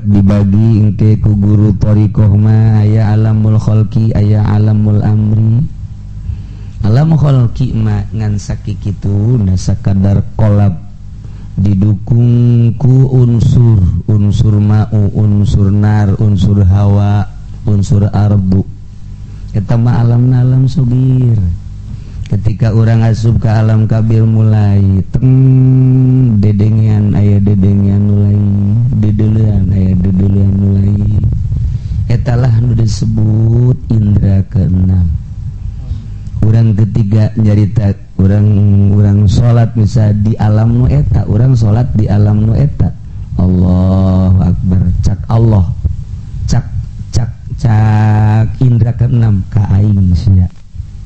dibagi engke ku guru thariqah mah aya alamul khalqi aya alamul amri. Alam khalqi mah ngan sakikitu na sakadar kolab didukung ku unsur ma'u, unsur nar, unsur hawa, unsur ardu. Eta mah alam sogir. Ketika orang asup ke alam kabir mulai dedengian aya dedengian mulai dedeulean aya dedeulean mulai. Etalah nu disebut indra keenam. Urang ketiga nyarita urang salat bisa di alam nu eta, urang salat di alam nu eta. Allahu akbar, cak Allah, cak indra keenam ka aing sia.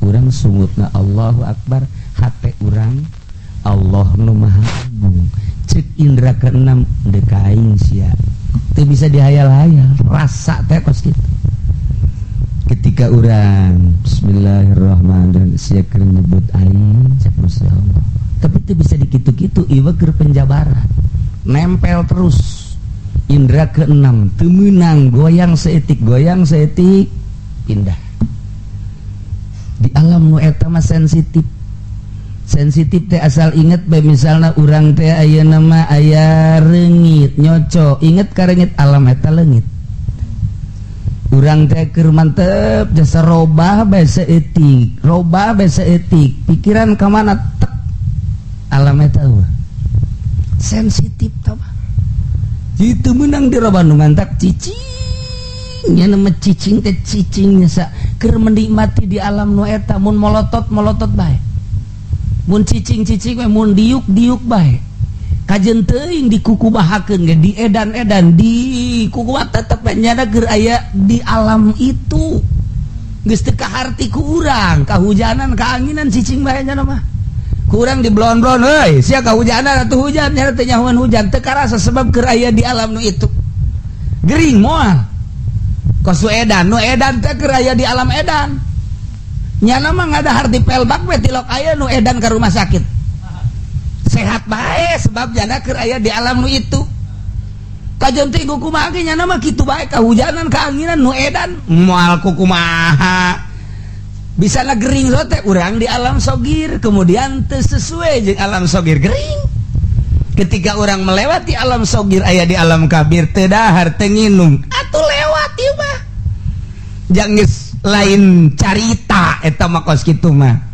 Urang sungutna Allahu akbar, hate urang Allah nu maha agung. Cek indra keenam deuk ka aing sia. Teu bisa dihayal-hayal, rasa teh kos kitu. Ketika urang bismillahirrahmanirrahim sia keur nyebut aing cek Gusti Allah. Tapi teu bisa dikitu-kitu, ieu keur penjabaran. Nempel terus. Indra keenam teu meunang goyang saeutik pindah. Di alam nu eta mah sensitif teh asal inget bae misalna urang teh ayeuna mah aya reungit nyoco inget ka reungit alam eta leungit. Urang teh keur mantep jasa robah bae saeutik pikiran ka mana tek alam eta sensitif tah mah jitu meunang dirobah nu mantak cicing nya nama cicing teh cicingnya sa keur menikmati di alam nu eta. Mun molotot bae, mun cicing we mun diuk bae, kajen teuing dikukubahakeun ge di edan di kukubat tetep nyana keur aya di alam itu geus teu kaharti ku urang kahujanan kaanginan cicing bae nya mah ku urang diblon-blon euy sia kahujanan atuh hujan nya teh nyahoan hujan teu karasa sebab keur aya di alam nu itu gering moal. Kosu edan, nu edan teh keur aya di alam edan. Nyana mah ngadahar di pelbak we tilok aya nu edan ka rumah sakit. Sehat bae sebab nyana keur aya di alam nu itu. Kajen teh kumaha ge nyana mah kitu bae kahujanan kaanginan nu edan moal kumaha. Bisana gering so teh urang di alam sogir kemudian teu sesuai jeung alam sogir gering. Ketika orang melewati alam sogir aya di alam kabir teu dahar teu nginum atuh lewat ieu mah jang geus lain carita eta mah kos kitu mah